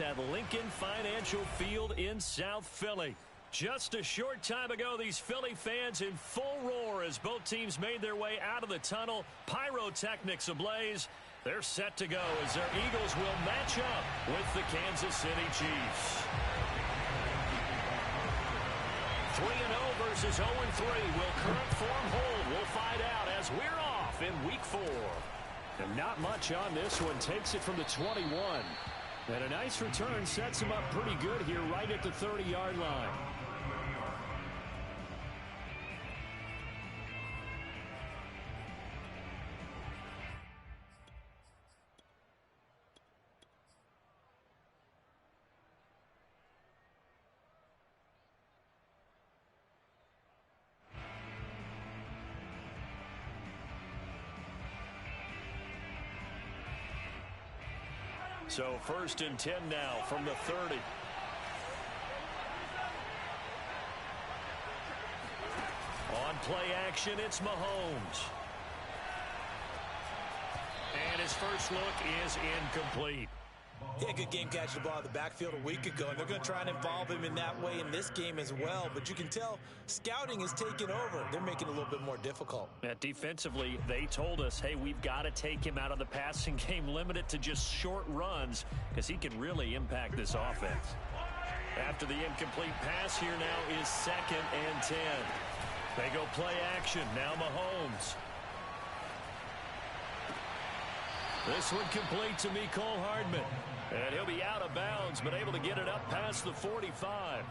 At Lincoln Financial Field in South Philly. Just a short time ago, these Philly fans in full roar as both teams made their way out of the tunnel. Pyrotechnics ablaze. They're set to go as their Eagles will match up with the Kansas City Chiefs. 3-0 versus 0-3. Will current form hold? We'll find out as we're off in Week 4. And not much on this one. Takes it from the 21. And a nice return sets him up pretty good here right at the 30-yard line. So 1st and 10 now from the 30. On play action, it's Mahomes. And his first look is incomplete. He had a good game catching the ball in the backfield a week ago, and they're going to try and involve him in that way in this game as well. But you can tell scouting is taking over. They're making it a little bit more difficult. Defensively, they told us, hey, we've got to take him out of the passing game, limit it to just short runs, because he can really impact this offense. After the incomplete pass, here now is 2nd and 10. They go play action. Now Mahomes. This one complete to Mecole Hardman. And he'll be out of bounds, but able to get it up past the 45.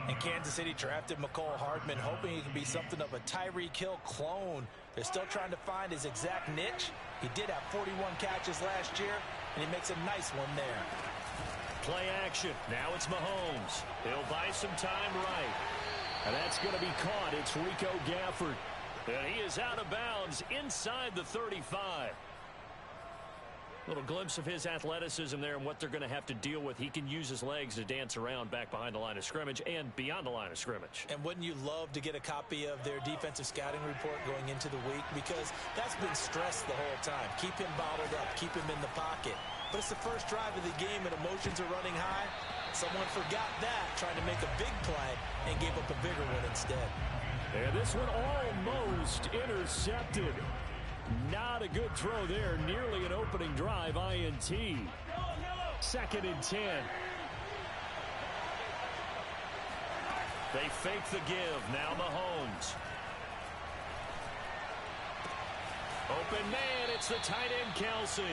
And Kansas City drafted Mecole Hardman, hoping he can be something of a Tyreek Hill clone. They're still trying to find his exact niche. He did have 41 catches last year, and he makes a nice one there. Play action. Now it's Mahomes. He'll buy some time right. And that's going to be caught. It's Rico Gafford. And he is out of bounds inside the 35. Little glimpse of his athleticism there and what they're going to have to deal with. He can use his legs to dance around back behind the line of scrimmage and beyond the line of scrimmage. And wouldn't you love to get a copy of their defensive scouting report going into the week? Because that's been stressed the whole time. Keep him bottled up. Keep him in the pocket. But it's the first drive of the game and emotions are running high. Someone forgot that, trying to make a big play and gave up a bigger one instead. And this one almost intercepted. Not a good throw there. Nearly an opening drive INT. 2nd and 10. They fake the give. Now Mahomes. Open man. It's the tight end Kelsey.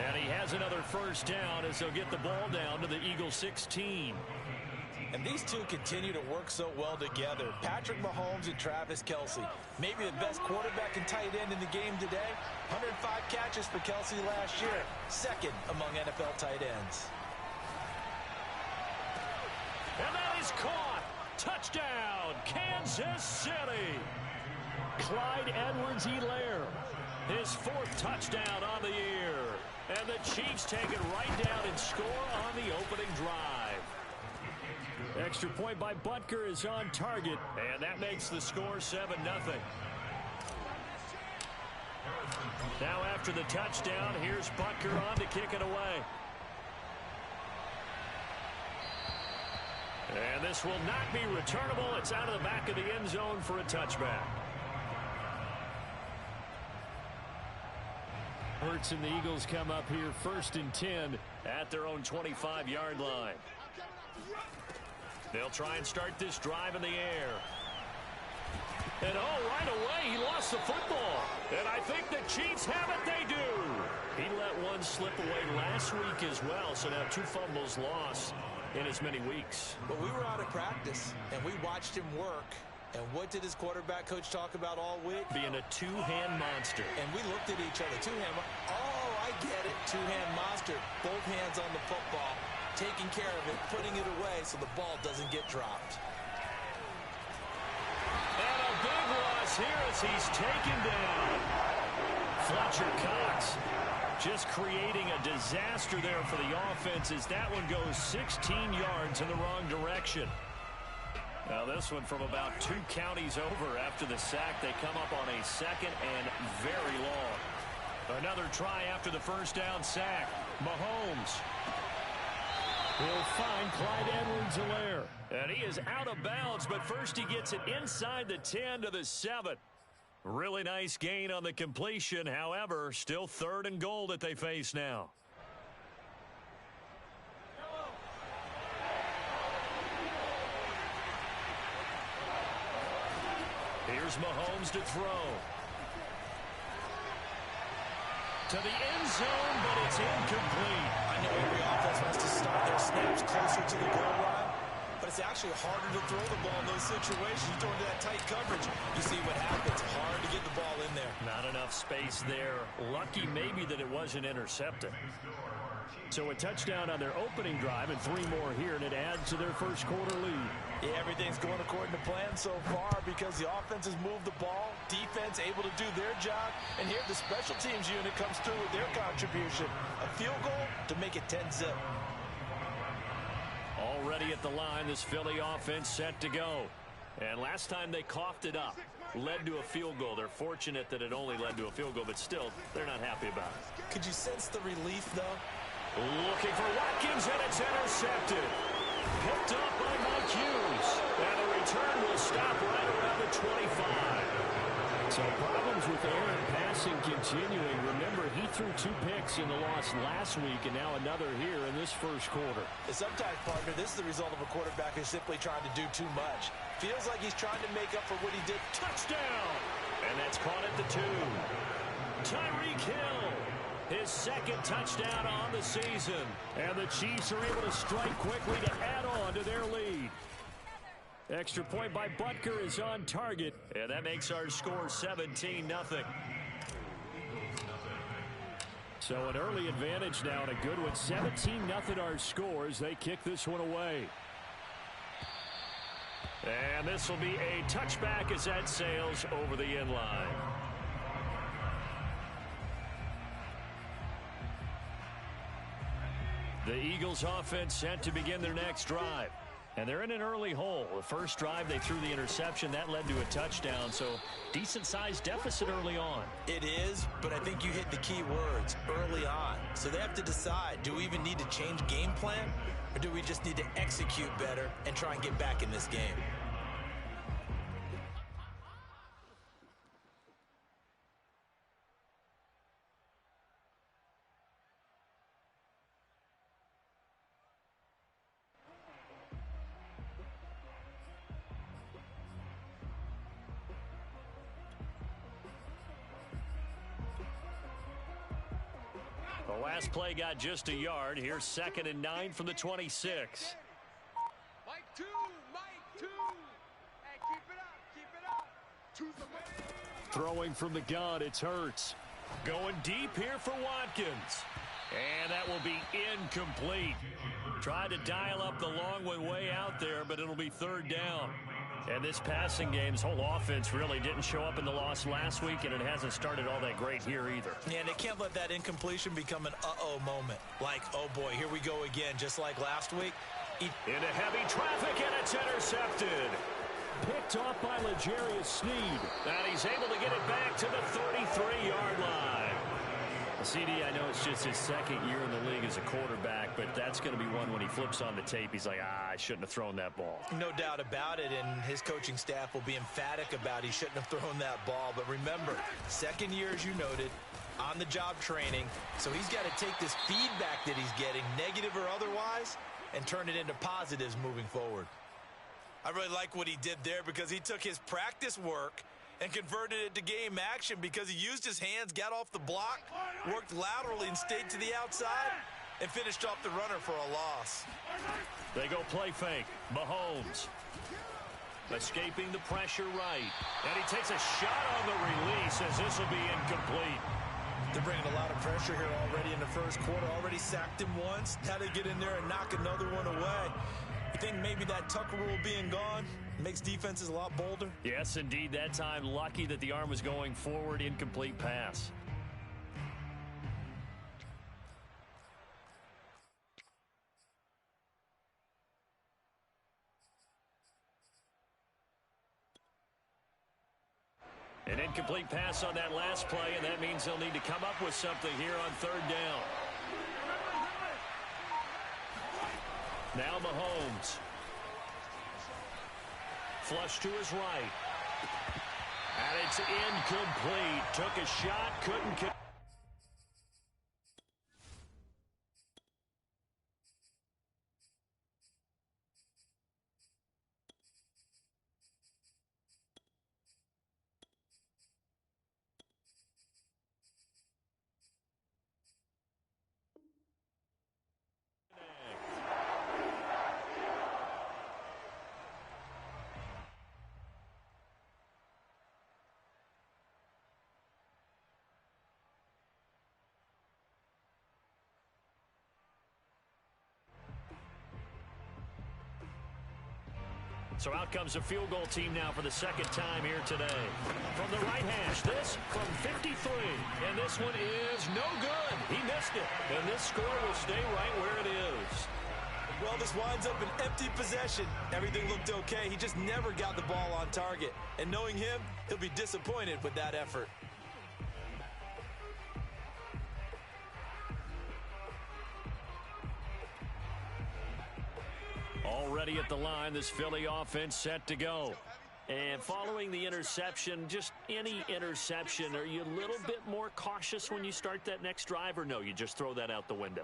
And he has another first down as they'll get the ball down to the Eagles 16. And these two continue to work so well together. Patrick Mahomes and Travis Kelce. Maybe the best quarterback and tight end in the game today. 105 catches for Kelce last year. 2nd among NFL tight ends. And that is caught. Touchdown, Kansas City. Clyde Edwards-Helaire. His 4th touchdown on the year. And the Chiefs take it right down and score on the opening drive. Extra point by Butker is on target, and that makes the score 7-0. Now after the touchdown, here's Butker on to kick it away. And this will not be returnable. It's out of the back of the end zone for a touchback. Hurts and the Eagles come up here 1st and 10 at their own 25-yard line. They'll try and start this drive in the air. And right away, he lost the football. And I think the Chiefs have it. They do. He let one slip away last week as well. So now 2 fumbles lost in as many weeks. But we were out of practice, and we watched him work. And what did his quarterback coach talk about all week? Being a two-hand monster. And we looked at each other. Two-hand. Oh, I get it. Two-hand monster. Both hands on the football. Taking care of it, putting it away so the ball doesn't get dropped. And a big loss here as he's taken down. Fletcher Cox just creating a disaster there for the offense as that one goes 16 yards in the wrong direction. Now this one from about 2 counties over after the sack. They come up on a 2nd and very long. Another try after the first down sack. Mahomes. He'll find Clyde Edwards-Helaire. And he is out of bounds, but first he gets it inside the 10 to the 7. Really nice gain on the completion. However, still 3rd and goal that they face now. Here's Mahomes to throw. To the end zone, but it's incomplete. I know every offense wants to start their snaps closer to the goal line, but it's actually harder to throw the ball in those situations. You throw into that tight coverage, you see what happens. Hard to get the ball in there. Not enough space there. Lucky maybe that it wasn't intercepted. So a touchdown on their opening drive and 3 more here, and it adds to their first quarter lead. Yeah, everything's going according to plan so far because the offense has moved the ball, defense able to do their job, and here the special teams unit comes through with their contribution. A field goal to make it 10-zip. Already at the line, this Philly offense set to go. And last time they coughed it up, led to a field goal. They're fortunate that it only led to a field goal, but still, they're not happy about it. Could you sense the relief, though? Looking for Watkins, and it's intercepted. Picked up by Mike Hughes. And the return will stop right around the 25. So problems with air and passing continuing. Remember, he threw 2 picks in the loss last week, and now another here in this first quarter. Sometimes, partner, this is the result of a quarterback who's simply trying to do too much. Feels like he's trying to make up for what he did. Touchdown! And that's caught at the 2. Tyreek Hill. His 2nd touchdown on the season. And the Chiefs are able to strike quickly to add on to their lead. Extra point by Butker is on target. And that makes our score 17-0. So an early advantage now and a good one. 17-0 our score as they kick this one away. And this will be a touchback as that sails over the end line. The Eagles offense set to begin their next drive. And they're in an early hole. The first drive, they threw the interception. That led to a touchdown. So decent-sized deficit early on. It is, but I think you hit the key words, early on. So they have to decide, do we even need to change game plan? Or do we just need to execute better and try and get back in this game? The last play got just a yard. Here's 2nd and 9 from the 26. Mike 2, Mike 2. Hey, keep it up. Choose the way. Throwing from the gun, it's Hurts. Going deep here for Watkins. And that will be incomplete. Tried to dial up the long one way out there, but it'll be 3rd down. And this passing game's whole offense really didn't show up in the loss last week, and it hasn't started all that great here either. Yeah, and they can't let that incompletion become an uh-oh moment. Like, oh boy, here we go again, just like last week. Into heavy traffic, and it's intercepted. Picked off by L'Jarius Sneed. And he's able to get it back to the 33-yard line. CD, I know it's just his 2nd year in the league as a quarterback, but that's going to be one when he flips on the tape. He's like, I shouldn't have thrown that ball. No doubt about it, and his coaching staff will be emphatic about he shouldn't have thrown that ball. But remember, 2nd year, as you noted, on-the-job training. So he's got to take this feedback that he's getting, negative or otherwise, and turn it into positives moving forward. I really like what he did there because he took his practice work and converted it to game action because he used his hands, got off the block, worked laterally and stayed to the outside, and finished off the runner for a loss. They go play fake. Mahomes escaping the pressure right. And he takes a shot on the release as this will be incomplete. They're bringing a lot of pressure here already in the first quarter. Already sacked him once. Now they get in there and knock another one away. You think maybe that Tucker rule being gone makes defenses a lot bolder? Yes, indeed. That time, lucky that the arm was going forward. Incomplete pass. An incomplete pass on that last play, and that means they'll need to come up with something here on 3rd down. Now Mahomes. Flush to his right. And it's incomplete. Took a shot, couldn't. So out comes a field goal team now for the second time here today. From the right hash, this from 53. And this one is no good. He missed it. And this score will stay right where it is. Well, this winds up an empty possession. Everything looked okay. He just never got the ball on target. And knowing him, he'll be disappointed with that effort. Already at the line, this Philly offense set to go. And following the interception, just any interception, are you a little bit more cautious when you start that next drive, or no, you just throw that out the window?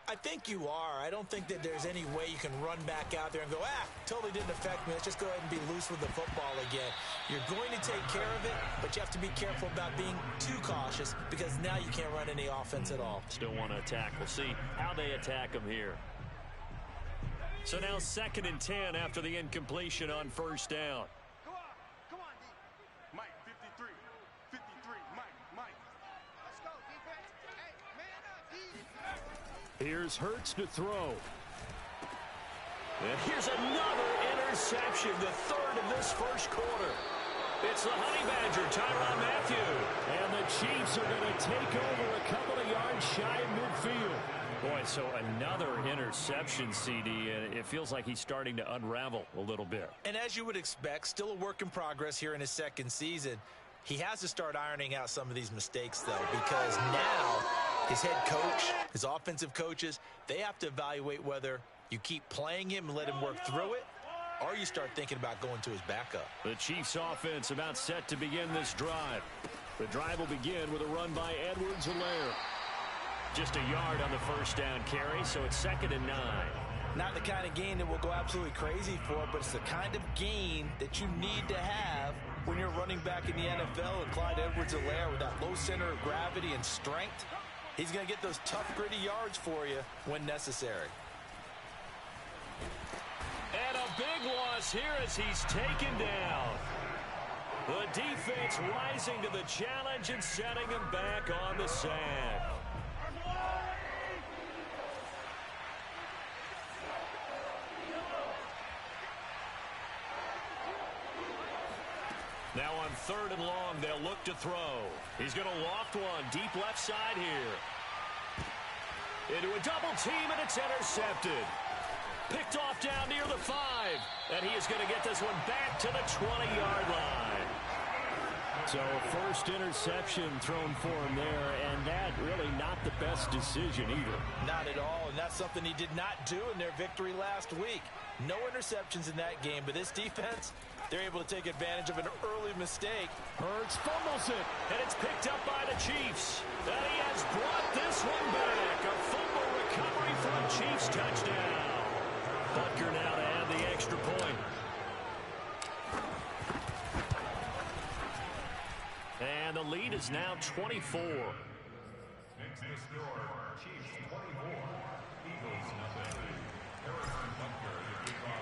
I think you are. I don't think that there's any way you can run back out there and go, totally didn't affect me. Let's just go ahead and be loose with the football again. You're going to take care of it, but you have to be careful about being too cautious because now you can't run any offense at all. Still want to attack. We'll see how they attack them here. So now 2nd and 10 after the incompletion on first down. Come on, D. Mike, 53. 53, Mike. Let's go, defense. Hey, man up, D. Here's Hurts to throw. And here's another interception, the third of this first quarter. It's the Honey Badger, Tyrann Mathieu. And the Chiefs are going to take over a couple of yards shy of midfield. Boy, so another interception, CD, and it feels like he's starting to unravel a little bit. And as you would expect, still a work in progress here in his second season. He has to start ironing out some of these mistakes, though, because now his head coach, his offensive coaches, they have to evaluate whether you keep playing him and let him work through it, or you start thinking about going to his backup. The Chiefs offense about set to begin this drive. The drive will begin with a run by Edwards-Helaire. Just a yard on the first down carry, so it's 2nd and 9. Not the kind of gain that we'll go absolutely crazy for, but it's the kind of gain that you need to have when you're running back in the NFL. And Clyde Edwards-Helaire, with that low center of gravity and strength, he's going to get those tough, gritty yards for you when necessary. And a big loss here as he's taken down. The defense rising to the challenge and setting him back on the sack. Now on 3rd and long, they'll look to throw. He's going to loft one deep left side here. Into a double team, and it's intercepted. Picked off down near the 5. And he is going to get this one back to the 20-yard line. So first interception thrown for him there, and that really not the best decision either. Not at all, and that's something he did not do in their victory last week. No interceptions in that game, but this defense, they're able to take advantage of an early mistake. Hurts fumbles it, and it's picked up by the Chiefs. And he has brought this one back. A fumble recovery for a Chiefs touchdown. Butker now to add the extra point. And the lead is now 24. Next the score, Chiefs 24, Eagles nothing.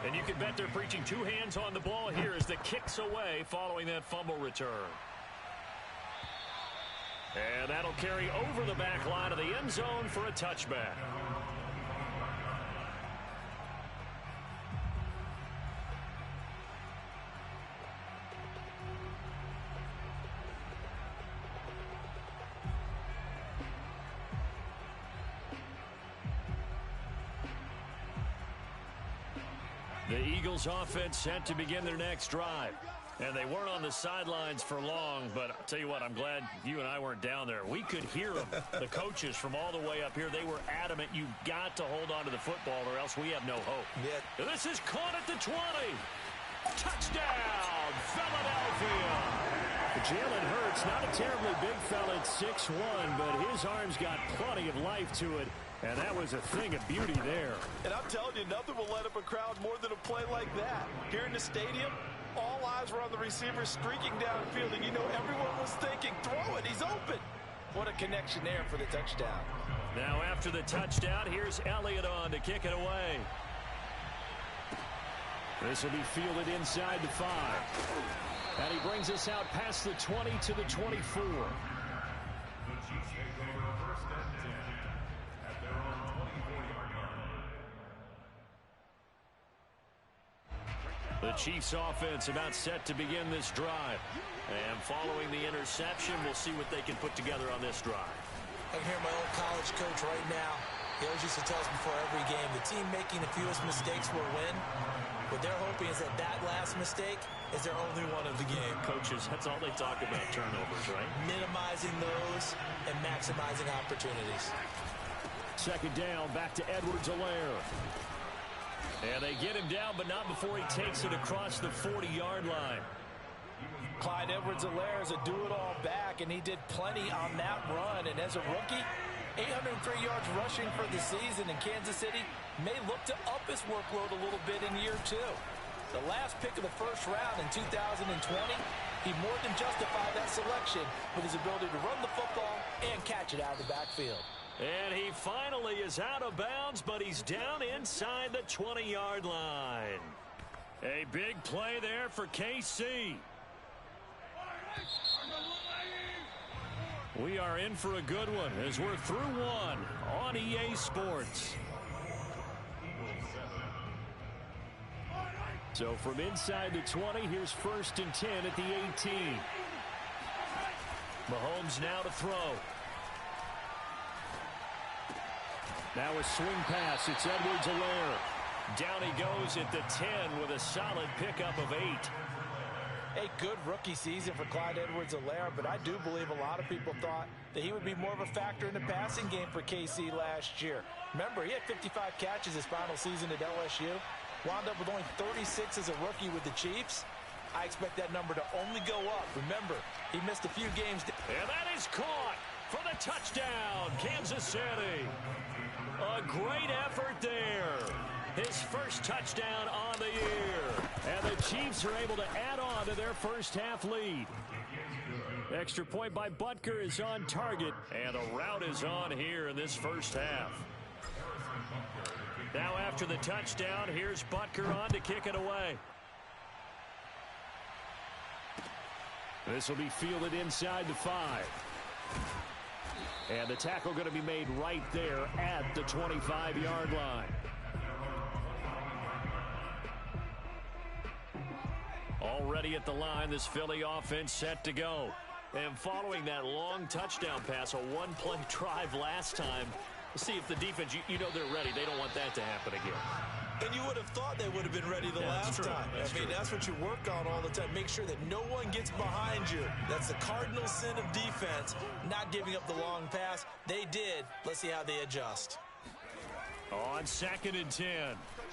And you can bet they're preaching two hands on the ball here as the kick's away following that fumble return. And that'll carry over the back line of the end zone for a touchback. The Eagles offense set to begin their next drive. And they weren't on the sidelines for long, but I'll tell you what, I'm glad you and I weren't down there. We could hear them, the coaches from all the way up here. They were adamant, you've got to hold on to the football or else we have no hope. Yeah. This is caught at the 20. Touchdown, Philadelphia. Jalen Hurts, not a terribly big fella at 6'1", but his arms got plenty of life to it. And that was a thing of beauty there. And I'm telling you, nothing will light up a crowd more than a play like that. Here in the stadium, all eyes were on the receiver streaking downfield, and you know everyone was thinking, throw it, he's open. What a connection there for the touchdown. Now after the touchdown, here's Elliott on to kick it away. This will be fielded inside the 5. And he brings us out past the 20 to the 24. The Chiefs offense about set to begin this drive. And following the interception, we'll see what they can put together on this drive. I can hear my old college coach right now. He always used to tell us before every game, the team making the fewest mistakes will win. What they're hoping is that last mistake is their only one of the game. Coaches, that's all they talk about, turnovers, right? Minimizing those and maximizing opportunities. Second down, back to Edwards-Helaire. And they get him down, but not before he takes it across the 40-yard line. Clyde Edwards-Helaire is a do-it-all back, and he did plenty on that run. And as a rookie, 803 yards rushing for the season, in Kansas City may look to up his workload a little bit in year 2. The last pick of the first round in 2020, he more than justified that selection with his ability to run the football and catch it out of the backfield. And he finally is out of bounds, but he's down inside the 20-yard line. A big play there for KC. We are in for a good one as we're through one on EA Sports. So from inside the 20, here's 1st and 10 at the 18. Mahomes now to throw. Now a swing pass. It's Edwards-Helaire. Down he goes at the 10 with a solid pickup of 8. A good rookie season for Clyde Edwards-Helaire, but I do believe a lot of people thought that he would be more of a factor in the passing game for KC last year. Remember, he had 55 catches his final season at LSU. Wound up with only 36 as a rookie with the Chiefs. I expect that number to only go up. Remember, he missed a few games. And that is caught for the touchdown, Kansas City. A great effort there. His first touchdown on the year. And the Chiefs are able to add on to their first half lead. Extra point by Butker is on target. And a route is on here in this first half. Now after the touchdown, here's Butker on to kick it away. This will be fielded inside the 5. And the tackle going to be made right there at the 25-yard line. Already at the line, this Philly offense set to go. And following that long touchdown pass, a one-play drive last time, see if the defense, you know they're ready. They don't want that to happen again. And you would have thought they would have been ready the last time. That's what you work on all the time. Make sure that no one gets behind you. That's the cardinal sin of defense, not giving up the long pass. They did. Let's see how they adjust. On 2nd and 10,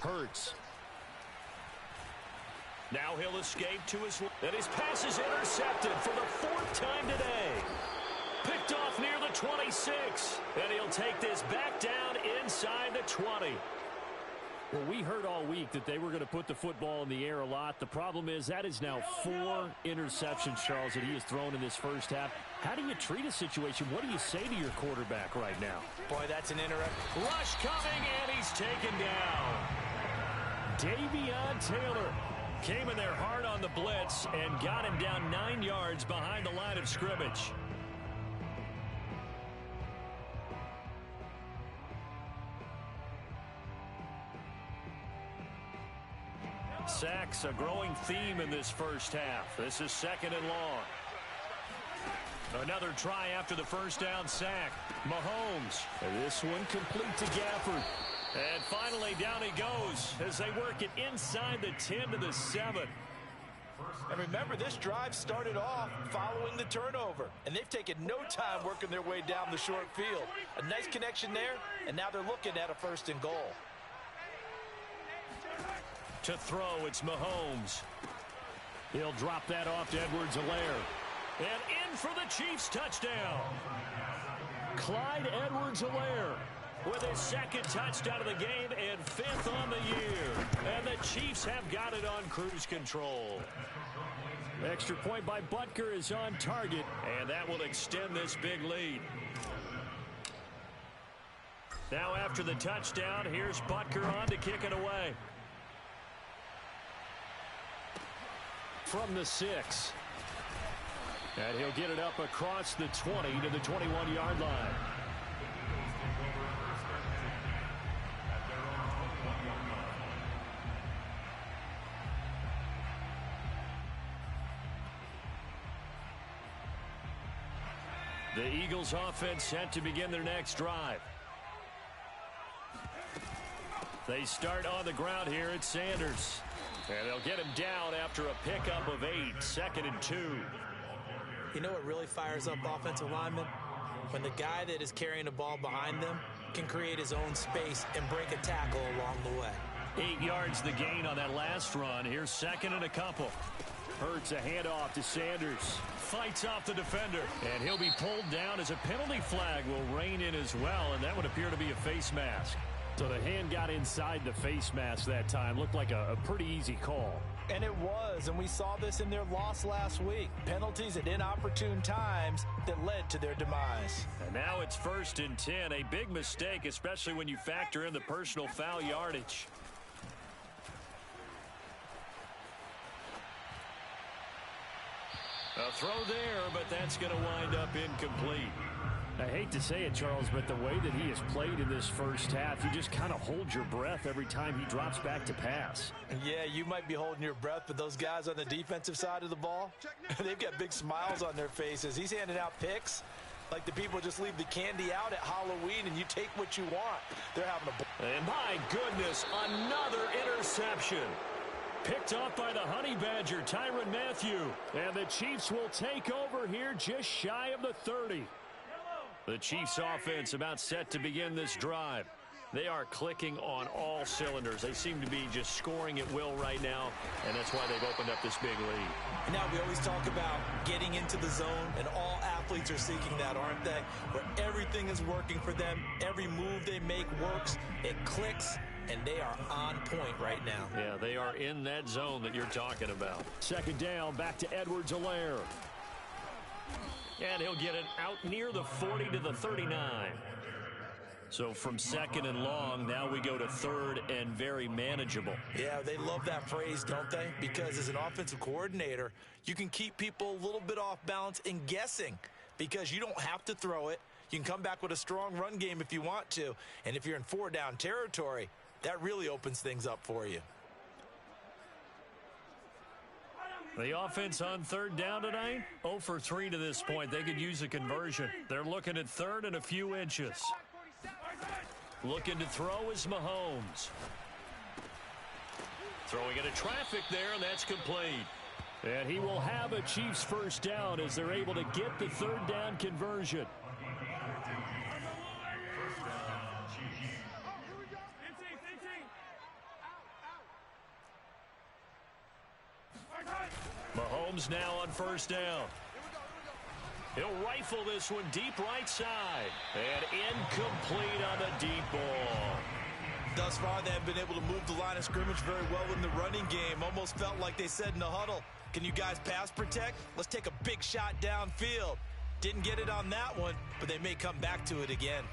Hurts. Now he'll escape to his... And his pass is intercepted for the 4th time today. Picked off near the 26. And he'll take this back down inside the 20. Well, we heard all week that they were going to put the football in the air a lot. The problem is that is now 4 interceptions, Charles, that he has thrown in this first half. How do you treat a situation? What do you say to your quarterback right now? Boy, that's an interesting... Rush coming, and he's taken down. Davion Taylor came in there hard on the blitz and got him down 9 yards behind the line of scrimmage. Sacks, a growing theme in this first half. This is 2nd and long. Another try after the first down sack. Mahomes. And this one complete to Gafford. And finally down he goes as they work it inside the 10 to the 7. And remember, this drive started off following the turnover, and they've taken no time working their way down the short field. A nice connection there, and now they're looking at a 1st and goal. To throw, it's Mahomes. He'll drop that off to Edwards-Helaire. And in for the Chiefs touchdown. Clyde Edwards-Helaire with his 2nd touchdown of the game and 5th on the year. And the Chiefs have got it on cruise control. Extra point by Butker is on target, and that will extend this big lead. Now after the touchdown, here's Butker on to kick it away. From the 6. And he'll get it up across the 20 to the 21-yard line. The Eagles offense set to begin their next drive. They start on the ground here at Sanders. And they'll get him down after a pickup of 8, 2nd and 2. You know what really fires up offensive linemen? When the guy that is carrying the ball behind them can create his own space and break a tackle along the way. 8 yards the gain on that last run. Here's 2nd and a couple. Hurts a handoff to Sanders. Fights off the defender. And he'll be pulled down as a penalty flag will rein in as well. And that would appear to be a face mask. So the hand got inside the face mask that time. Looked like a pretty easy call. And it was, and we saw this in their loss last week. Penalties at inopportune times that led to their demise. And now it's 1st and 10. A big mistake, especially when you factor in the personal foul yardage. A throw there, but that's going to wind up incomplete. I hate to say it, Charles, but the way that he has played in this first half, you just kind of hold your breath every time he drops back to pass. Yeah, you might be holding your breath, but those guys on the defensive side of the ball, they've got big smiles on their faces. He's handing out picks like the people just leave the candy out at Halloween and you take what you want. They're having a... And my goodness, another interception. Picked off by the Honey Badger, Tyrann Mathieu. And the Chiefs will take over here just shy of the 30. The Chiefs offense about set to begin this drive. They are clicking on all cylinders. They seem to be just scoring at will right now, and that's why they've opened up this big lead. Now, we always talk about getting into the zone, and all athletes are seeking that, aren't they? Where everything is working for them, every move they make works, it clicks, and they are on point right now. Yeah, they are in that zone that you're talking about. 2nd down, back to Edwards-Helaire. And he'll get it out near the 40 to the 39. So from 2nd and long, now we go to 3rd and very manageable. Yeah, they love that phrase, don't they? Because as an offensive coordinator, you can keep people a little bit off balance and guessing because you don't have to throw it. You can come back with a strong run game if you want to. And if you're in 4-down territory, that really opens things up for you. The offense on 3rd down tonight, 0 for 3 to this point. They could use a conversion. They're looking at 3rd and a few inches. Looking to throw is Mahomes. Throwing into traffic there, and that's complete. And he will have a Chiefs 1st down as they're able to get the 3rd down conversion. Mahomes now on 1st down. He'll rifle this one deep right side. And incomplete on the deep ball. Thus far, they have been able to move the line of scrimmage very well in the running game. Almost felt like they said in the huddle, can you guys pass protect? Let's take a big shot downfield. Didn't get it on that one, but they may come back to it again.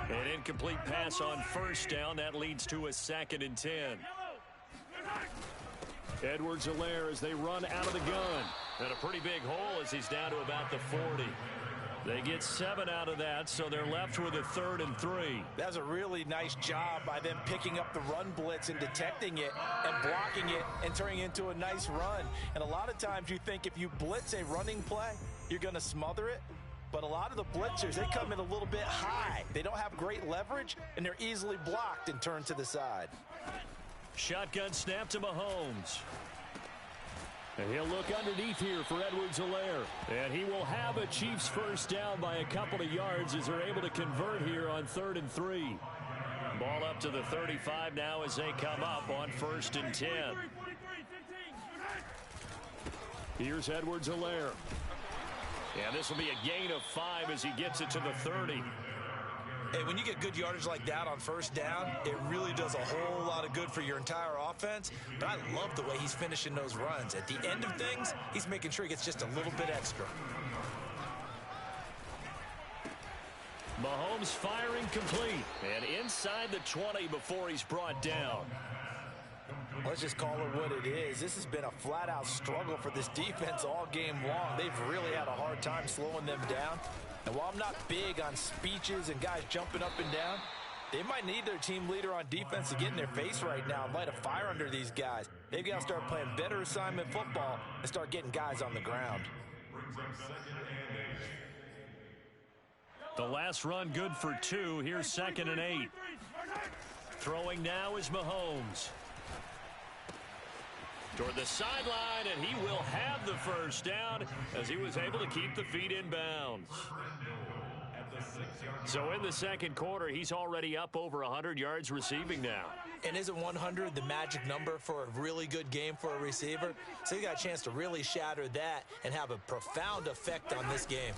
An incomplete pass on 1st down. That leads to a 2nd and 10. Edwards-Helaire as they run out of the gun. And a pretty big hole as he's down to about the 40. They get 7 out of that, so they're left with a 3rd and 3. That's a really nice job by them picking up the run blitz and detecting it and blocking it and turning it into a nice run. And a lot of times you think if you blitz a running play, you're going to smother it. But a lot of the blitzers, they come in a little bit high. They don't have great leverage, and they're easily blocked and turned to the side. Shotgun snap to Mahomes. And he'll look underneath here for Edwards-Helaire. And he will have a Chiefs first down by a couple of yards as they're able to convert here on 3rd and 3. Ball up to the 35 now as they come up on 1st and 10. Here's Edwards-Helaire. And this will be a gain of 5 as he gets it to the 30. Hey, when you get good yardage like that on first down, it really does a whole lot of good for your entire offense. But I love the way he's finishing those runs. At the end of things, he's making sure he gets just a little bit extra. Mahomes firing complete. And inside the 20 before he's brought down. Let's just call it what it is. This has been a flat-out struggle for this defense all game long. They've really had a hard time slowing them down. And while I'm not big on speeches and guys jumping up and down, they might need their team leader on defense to get in their face right now and light a fire under these guys. They've got to start playing better assignment football and start getting guys on the ground. The last run good for 2. Here's 2nd and 8. Throwing now is Mahomes. Toward the sideline, and he will have the first down as he was able to keep the feet in bounds. So in the second quarter, he's already up over 100 yards receiving now. And isn't 100 the magic number for a really good game for a receiver? So he got a chance to really shatter that and have a profound effect on this game.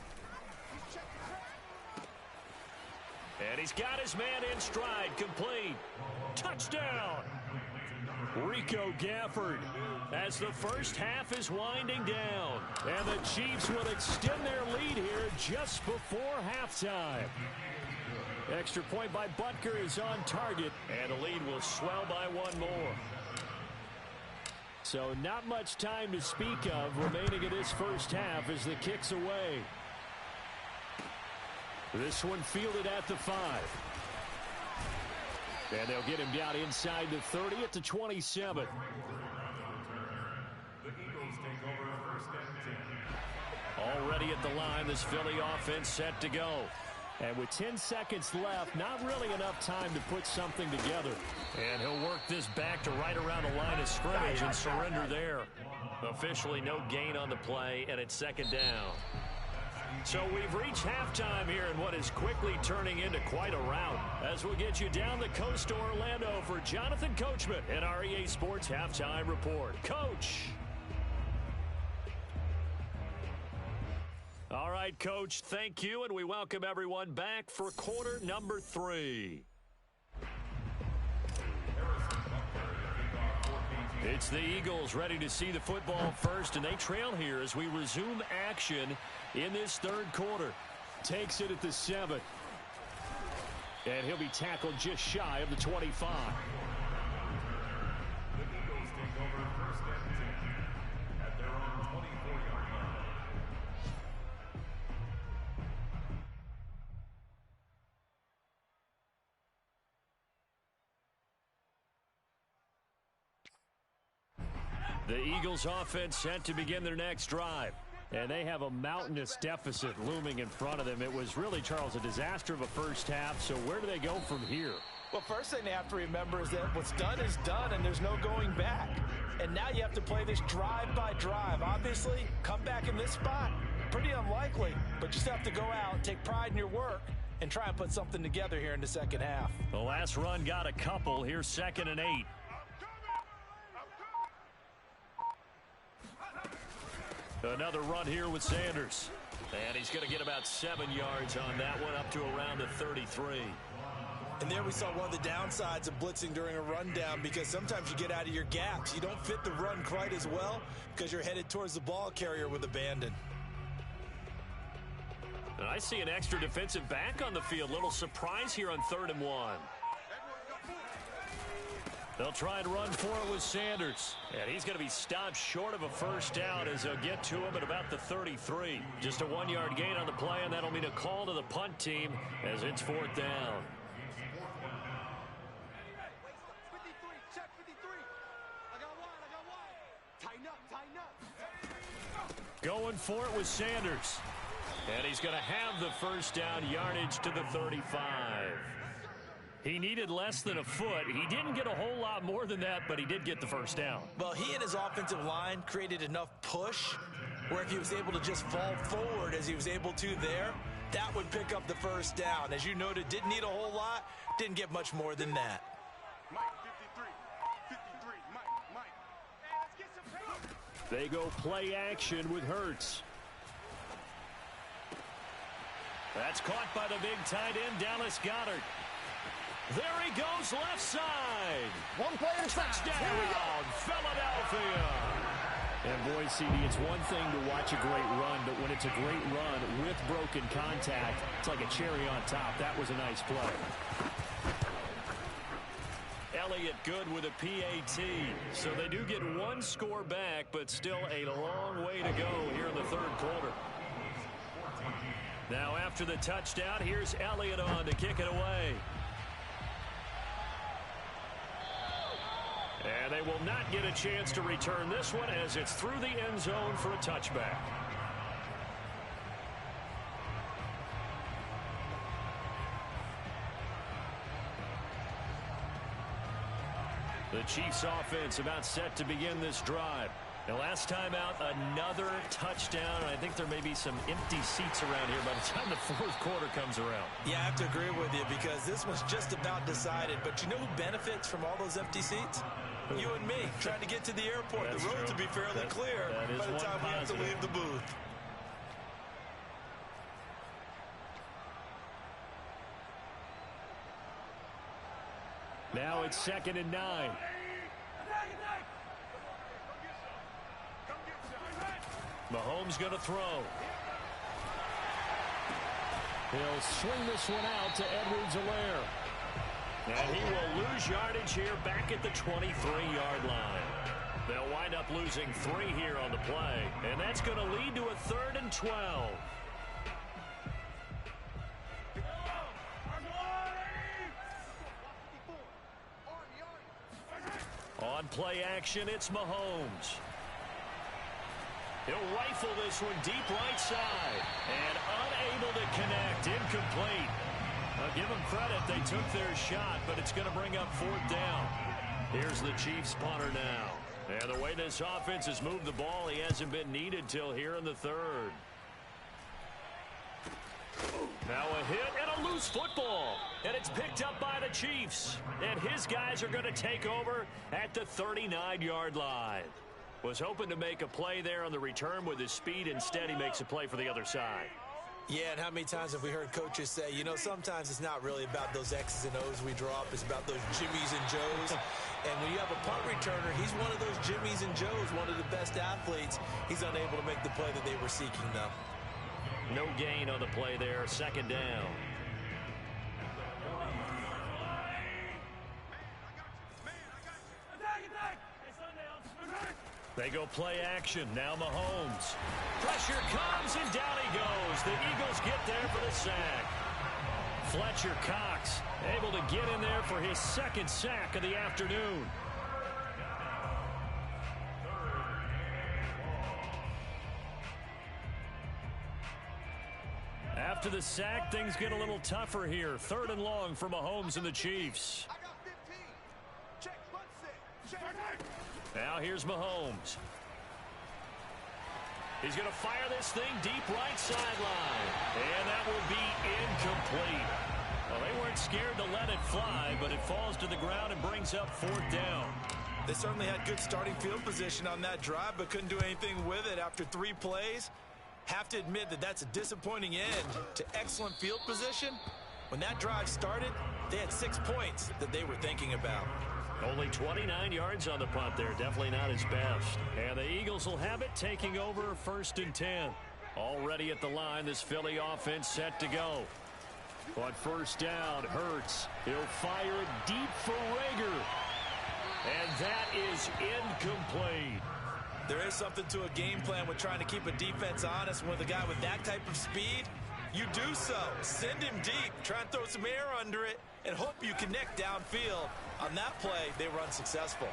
And he's got his man in stride, complete. Touchdown! Rico Gafford as the first half is winding down. And the Chiefs will extend their lead here just before halftime. Extra point by Butker is on target, and the lead will swell by 1 more. So not much time to speak of remaining in this first half as the kick's away. This one fielded at the 5. And they'll get him down inside the 30 at the 27. The Eagles take over 1st and 10. Already at the line, this Philly offense set to go. And with 10 seconds left, not really enough time to put something together. And he'll work this back to right around the line of scrimmage and surrender there. Officially no gain on the play, and it's 2nd down. So we've reached halftime here in what is quickly turning into quite a rout. As we'll get you down the coast to Orlando for Jonathan Coachman at our EA Sports Halftime Report. Coach! All right, Coach, thank you, and we welcome everyone back for quarter number 3. It's the Eagles ready to see the football first, and they trail here as we resume action in this 3rd quarter. Takes it at the 7. And he'll be tackled just shy of the 25. The Eagles take over 1st and 10 at their own 24-yard line. The Eagles offense set to begin their next drive. And they have a mountainous deficit looming in front of them. It was really, Charles, a disaster of a first half. So where do they go from here? Well, first thing they have to remember is that what's done is done, and there's no going back. And now you have to play this drive by drive. Obviously, come back in this spot, pretty unlikely. But you just have to go out, take pride in your work, and try and put something together here in the second half. The last run got a couple. Here's 2nd and 8. Another run here with Sanders. And he's going to get about 7 yards on that one, up to around the 33. And there we saw one of the downsides of blitzing during a rundown, because sometimes you get out of your gaps. You don't fit the run quite as well because you're headed towards the ball carrier with abandon. And I see an extra defensive back on the field. Little surprise here on 3rd and 1. They'll try and run for it with Sanders. And he's going to be stopped short of a first down as they'll get to him at about the 33. Just a 1-yard gain on the play, and that'll mean a call to the punt team as it's 4th down. 53, check 53. I got wide. Tighten up. Going for it with Sanders. And he's going to have the first down, yardage to the 35. He needed less than a foot. He didn't get a whole lot more than that, but he did get the first down. Well, he and his offensive line created enough push where if he was able to just fall forward as he was able to there, that would pick up the first down. As you noted, didn't need a whole lot, didn't get much more than that. Mike, 53. 53, Mike. Hey, let's get some paper. They go play action with Hurts. That's caught by the big tight end, Dallas Goedert. There he goes, left side. One play and Touchdown, Philadelphia. And boy, CD, it's one thing to watch a great run, but when it's a great run with broken contact, it's like a cherry on top. That was a nice play. Elliott good with a PAT. So they do get one score back, but still a long way to go here in the third quarter. Now after the touchdown, here's Elliott on to kick it away. And they will not get a chance to return this one as it's through the end zone for a touchback. The Chiefs offense about set to begin this drive. The last time out, another touchdown. I think there may be some empty seats around here by the time the fourth quarter comes around. Yeah, I have to agree with you because this one's just about decided. But you know who benefits from all those empty seats? You and me, trying to get to the airport. That's the road true. to be fairly clear by the time we have to leave the booth. Now it's 2nd and 9. Mahomes going to throw. He'll swing this one out to Edwards-Helaire. And he will lose yardage here back at the 23-yard line. They'll wind up losing 3 here on the play. And that's going to lead to a 3rd and 12. On play action, it's Mahomes. He'll rifle this one deep right side. And unable to connect. Incomplete. I'll give them credit. They took their shot, but it's going to bring up 4th down. Here's the Chiefs punter now. And the way this offense has moved the ball, he hasn't been needed till here in the 3rd. Now a hit and a loose football. And it's picked up by the Chiefs. And his guys are going to take over at the 39-yard line. Was hoping to make a play there on the return with his speed. Instead, he makes a play for the other side. Yeah, and how many times have we heard coaches say, you know, sometimes it's not really about those X's and O's we drop. It's about those Jimmies and Joes. And when you have a punt returner, he's one of those Jimmies and Joes, one of the best athletes. He's unable to make the play that they were seeking, though. No gain on the play there. 2nd down. They go play action. Now Mahomes. Pressure comes, and down he goes. The Eagles get there for the sack. Fletcher Cox able to get in there for his 2nd sack of the afternoon. After the sack, things get a little tougher here. 3rd and long for Mahomes and the Chiefs. I got 15. Check, front set. Check. Now here's Mahomes. He's going to fire this thing deep right sideline. And that will be incomplete. Well, they weren't scared to let it fly, but it falls to the ground and brings up 4th down. They certainly had good starting field position on that drive, but couldn't do anything with it after 3 plays. Have to admit that that's a disappointing end to excellent field position. When that drive started, they had 6 points that they were thinking about. Only 29 yards on the punt there. Definitely not his best. And the Eagles will have it, taking over 1st and 10. Already at the line, this Philly offense set to go. On 1st down, Hurts. He'll fire it deep for Rager. And that is incomplete. There is something to a game plan with trying to keep a defense honest. With a guy with that type of speed, you do so. Send him deep. Try and throw some air under it and hope you connect downfield. On that play, they were unsuccessful.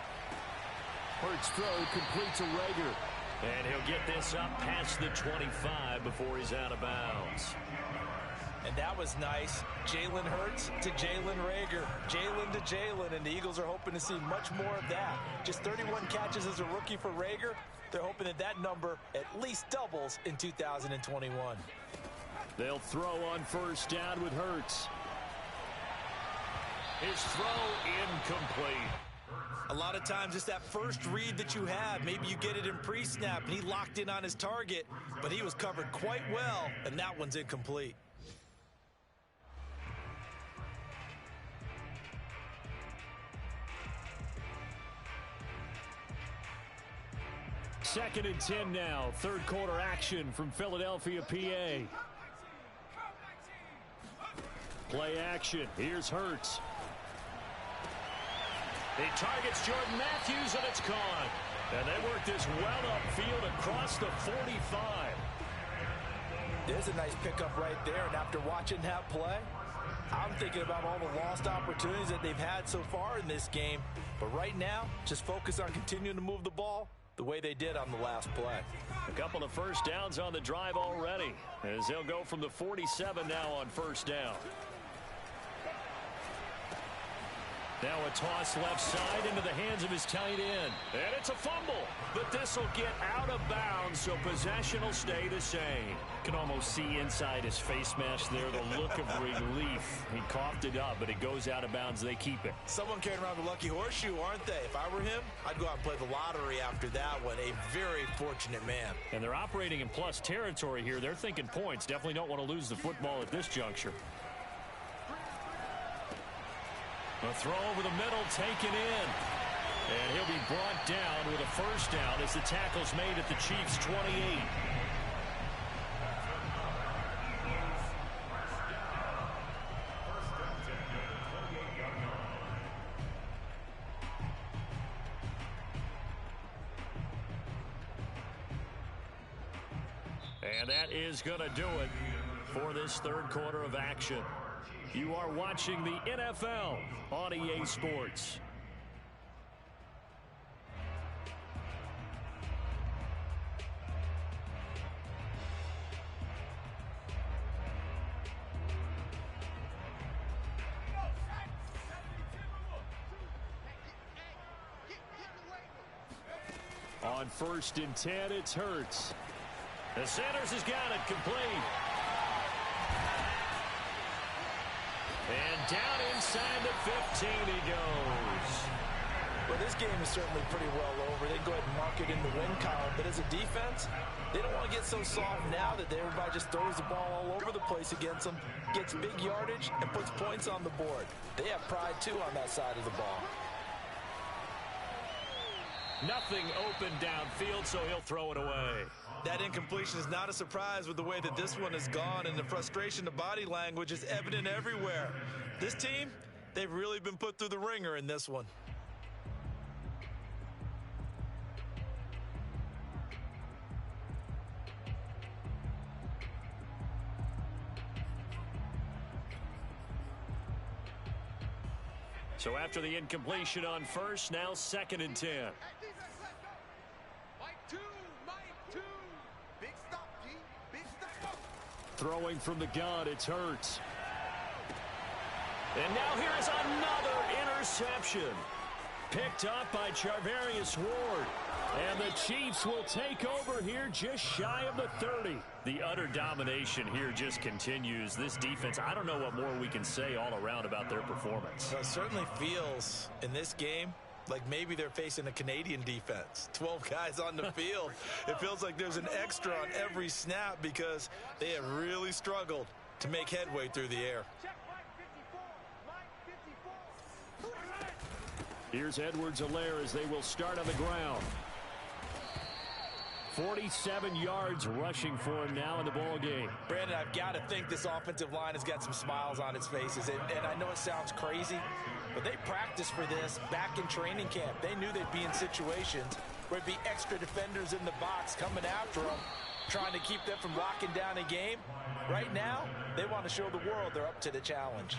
Hurts throw complete to Rager. And he'll get this up past the 25 before he's out of bounds. And that was nice. Jalen Hurts to Jalen Reagor. Jalen to Jalen, and the Eagles are hoping to see much more of that. Just 31 catches as a rookie for Reagor. They're hoping that that number at least doubles in 2021. They'll throw on first down with Hurts. His throw incomplete. A lot of times it's that first read that you have. Maybe you get it in pre-snap, and he locked in on his target, but he was covered quite well, and that one's incomplete. Second and 10 now. Third quarter action from Philadelphia, PA. Play action. Here's Hurts. He targets Jordan Matthews, and it's caught. And they work this well upfield across the 45. There's a nice pickup right there, and after watching that play, I'm thinking about all the lost opportunities that they've had so far in this game. But right now, just focus on continuing to move the ball the way they did on the last play. A couple of first downs on the drive already, as they'll go from the 47 now on first down. Now a toss left side into the hands of his tight end. And it's a fumble. But this will get out of bounds, so possession will stay the same. Can almost see inside his face mask there the look of relief. He coughed it up, but it goes out of bounds. They keep it. Someone carrying around the lucky horseshoe, aren't they? If I were him, I'd go out and play the lottery after that one. A very fortunate man. And they're operating in plus territory here. They're thinking points. Definitely don't want to lose the football at this juncture. A throw over the middle, taken in. And he'll be brought down with a first down as the tackle's made at the Chiefs' 28. And that is going to do it for this third quarter of action. You are watching the NFL on EA Sports. On first and 10, it's Hurts. The Sanders has got it complete. And down inside the 15 he goes. Well, this game is certainly pretty well over. They go ahead and mark it in the win column. But as a defense, they don't want to get so soft now that everybody just throws the ball all over the place against them, gets big yardage, and puts points on the board. They have pride, too, on that side of the ball. Nothing open downfield, so he'll throw it away. That incompletion is not a surprise with the way that this one has gone, and the frustration, the body language is evident everywhere. This team, they've really been put through the ringer in this one. So after the incompletion on first, now second and 10. Throwing from the gun, it's Hurts. And now here's another interception. Picked up by Charvarius Ward. And the Chiefs will take over here just shy of the 30. The utter domination here just continues. This defense, I don't know what more we can say all around about their performance. It certainly feels in this game like maybe they're facing a Canadian defense. 12 guys on the field. It feels like there's an extra on every snap because they have really struggled to make headway through the air. Here's Edwards-Helaire as they will start on the ground. 47 yards rushing for him now in the ball game. Brandon, I've got to think this offensive line has got some smiles on its faces. And I know it sounds crazy, but they practiced for this back in training camp. They knew they'd be in situations where it'd be extra defenders in the box coming after them, trying to keep them from locking down a game. Right now, they want to show the world they're up to the challenge.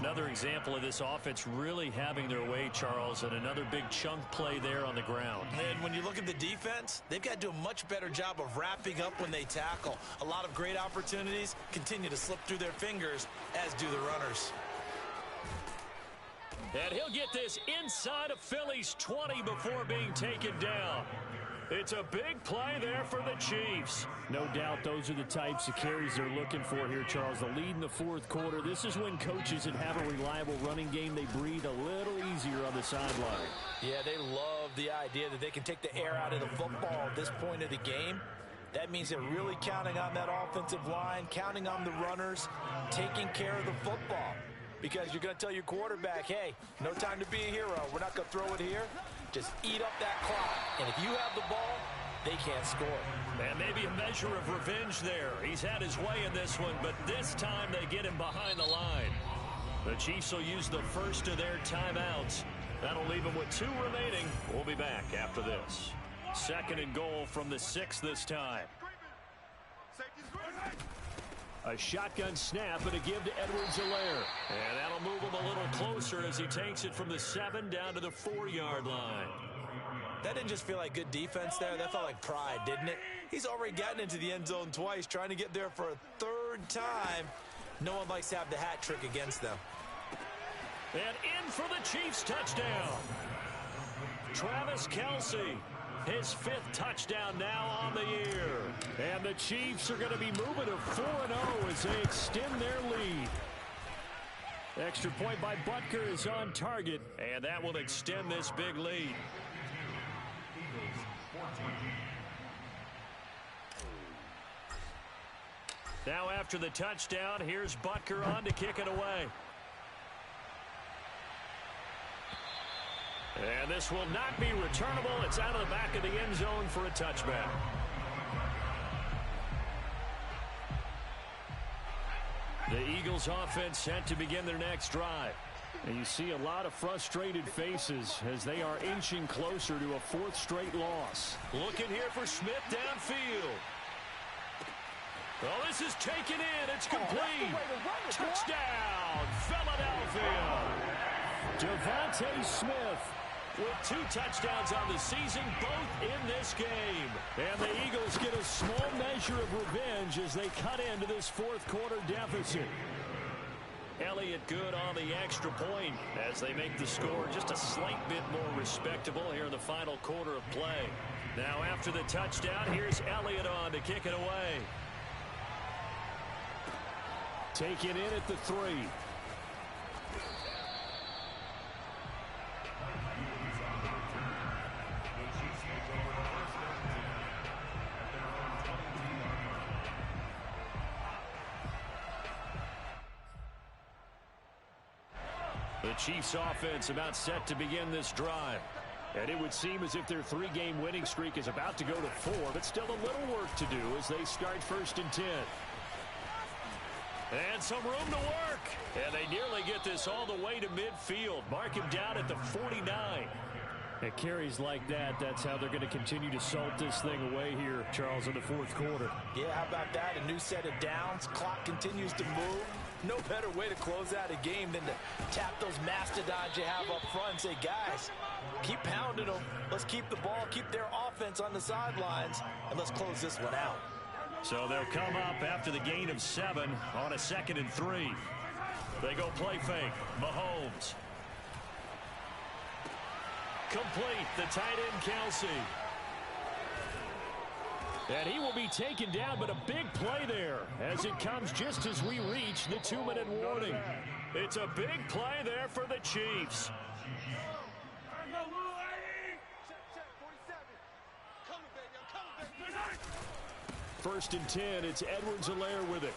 Another example of this offense really having their way, Charles, and another big chunk play there on the ground. And when you look at the defense, they've got to do a much better job of wrapping up when they tackle. A lot of great opportunities continue to slip through their fingers, as do the runners. And he'll get this inside of Philly's 20 before being taken down. It's a big play there for the Chiefs. No doubt those are the types of carries they're looking for here, Charles. The lead in the fourth quarter. This is when coaches that have a reliable running game, they breathe a little easier on the sideline. Yeah, they love the idea that they can take the air out of the football at this point of the game. That means they're really counting on that offensive line, counting on the runners, taking care of the football. Because you're going to tell your quarterback, hey, no time to be a hero. We're not going to throw it here. Just eat up that clock. And if you have the ball, they can't score. And maybe a measure of revenge there. He's had his way in this one, but this time they get him behind the line. The Chiefs will use the first of their timeouts. That'll leave them with 2 remaining. We'll be back after this. 2nd and goal from the 6 this time. A shotgun snap and a give to Edwards-Helaire. And that'll move him a little closer as he takes it from the 7 down to the 4-yard line. That didn't just feel like good defense there. That felt like pride, didn't it? He's already gotten into the end zone twice, trying to get there for a 3rd time. No one likes to have the hat trick against them. And in for the Chiefs touchdown. Travis Kelce. His 5th touchdown now on the year. And the Chiefs are going to be moving to 4-0 as they extend their lead. Extra point by Butker is on target, and that will extend this big lead. Now after the touchdown, here's Butker on to kick it away. And this will not be returnable. It's out of the back of the end zone for a touchback. The Eagles offense set to begin their next drive. And you see a lot of frustrated faces as they are inching closer to a 4th straight loss. Looking here for Smith downfield. Well, this is taken in. It's complete. Touchdown, Philadelphia. Devontae Smith with 2 touchdowns on the season, both in this game. And the Eagles get a small measure of revenge as they cut into this 4th quarter deficit. Elliott good on the extra point as they make the score just a slight bit more respectable here in the final quarter of play. Now after the touchdown, here's Elliott on to kick it away. Taken in at the 3. The Chiefs offense about set to begin this drive. And it would seem as if their 3-game winning streak is about to go to 4, but still a little work to do as they start 1st and 10. And some room to work. And they nearly get this all the way to midfield. Mark him down at the 49. At carries like that, that's how they're going to continue to salt this thing away here, Charles, in the 4th quarter. Yeah, how about that? A new set of downs. Clock continues to move. No better way to close out a game than to tap those mastodons you have up front and say, guys, keep pounding them. Let's keep the ball, keep their offense on the sidelines, and let's close this one out. So they'll come up after the gain of 7 on a 2nd and 3. They go play fake. Mahomes. Complete. The tight end, Kelce. And he will be taken down, but a big play there as it comes just as we reach the 2-minute warning. It's a big play there for the Chiefs. 1st and 10. It's Edwards-Helaire with it.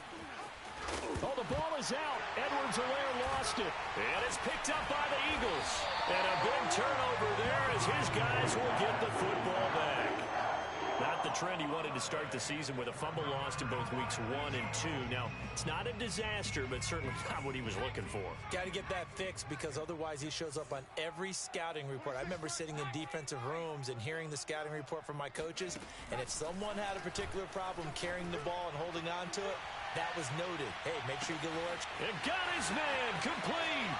Oh, the ball is out. Edwards-Helaire lost it. And it's picked up by the Eagles. And a big turnover there as his guys will get the football back. Not the trend he wanted to start the season with a fumble lost in both weeks 1 and 2. Now, it's not a disaster, but certainly not what he was looking for. Got to get that fixed because otherwise he shows up on every scouting report. I remember sitting in defensive rooms and hearing the scouting report from my coaches, and if someone had a particular problem carrying the ball and holding on to it, That was noted. Hey, make sure you get a little extra. And got his man complete.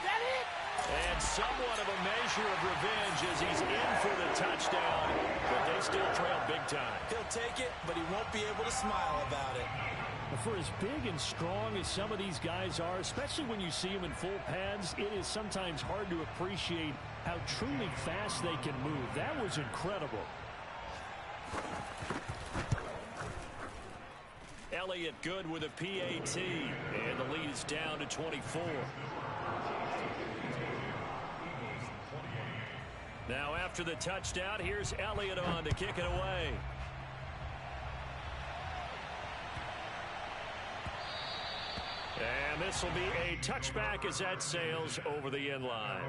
That it? And somewhat of a measure of revenge as he's in for the touchdown, but they still trail big time. He'll take it, but he won't be able to smile about it. For as big and strong as some of these guys are, especially when you see them in full pads, it is sometimes hard to appreciate how truly fast they can move. That was incredible. Elliott good with a PAT, and the lead is down to 24. Now after the touchdown, here's Elliott on to kick it away. And this will be a touchback as that sails over the end line.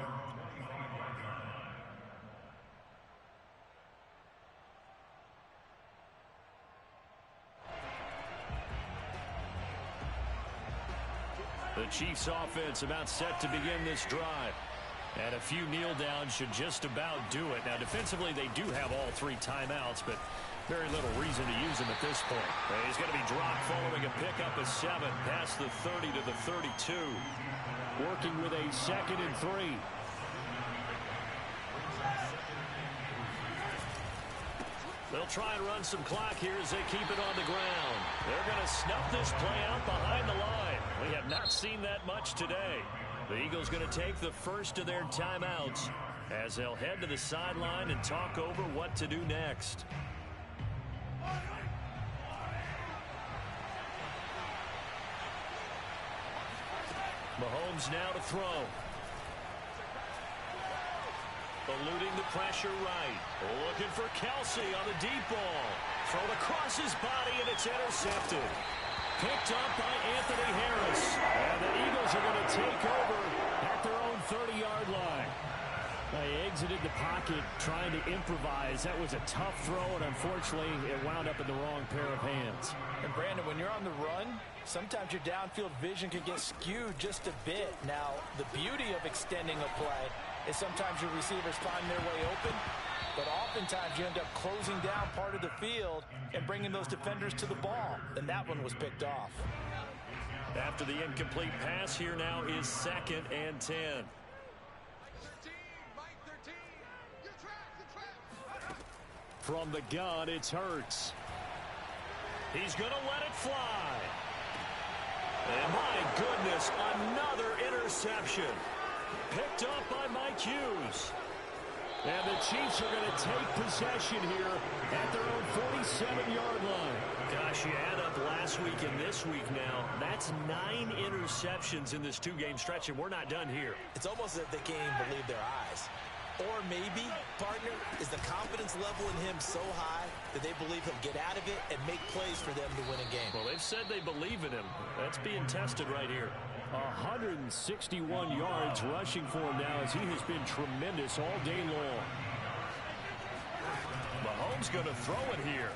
The Chiefs offense about set to begin this drive. And a few kneel downs should just about do it. Now defensively they do have all three timeouts, but very little reason to use them at this point. He's going to be dropped following a pickup of 7 past the 30 to the 32. Working with a 2nd and 3. They'll try and run some clock here as they keep it on the ground. They're going to snuff this play out behind the line. We have not seen that much today. The Eagles going to take the first of their timeouts as they'll head to the sideline and talk over what to do next. Mahomes now to throw. Eluding the pressure right. Looking for Kelsey on the deep ball. Thrown across his body, and it's intercepted. Picked up by Anthony Harris. And the Eagles are going to take over at their own 30-yard line. They exited the pocket trying to improvise. That was a tough throw, and unfortunately, it wound up in the wrong pair of hands. And Brandon, when you're on the run, sometimes your downfield vision can get skewed just a bit. Now, the beauty of extending a play is sometimes your receivers find their way open, but oftentimes you end up closing down part of the field and bringing those defenders to the ball. And that one was picked off. After the incomplete pass, here now is 2nd and 10. From the gun, it's Hurts. He's going to let it fly. And my goodness, another interception. Picked up by Mike Hughes. And the Chiefs are going to take possession here at their own 47-yard line. Gosh, you add up last week and this week now. That's 9 interceptions in this 2-game stretch, and we're not done here. It's almost as if they can't even believe their eyes. Or maybe, partner, is the confidence level in him so high that they believe he'll get out of it and make plays for them to win a game. Well, they've said they believe in him. That's being tested right here. 161 yards rushing for him now as he has been tremendous all day long. Mahomes going to throw it here.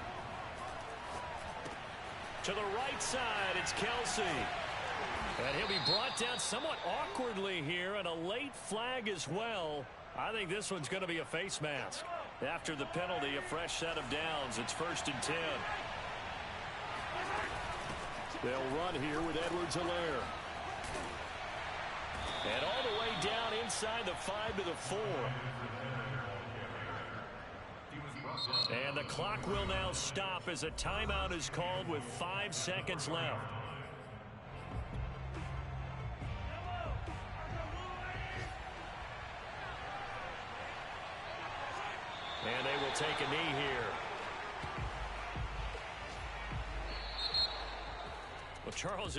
To the right side, it's Kelsey. And he'll be brought down somewhat awkwardly here, and a late flag as well. I think this one's going to be a face mask. After the penalty, a fresh set of downs. It's 1st and 10. They'll run here with Edwards-Helaire. And all the way down inside the 5 to the 4. And the clock will now stop as a timeout is called with 5 seconds left. And they will take a knee here. Well, Charles,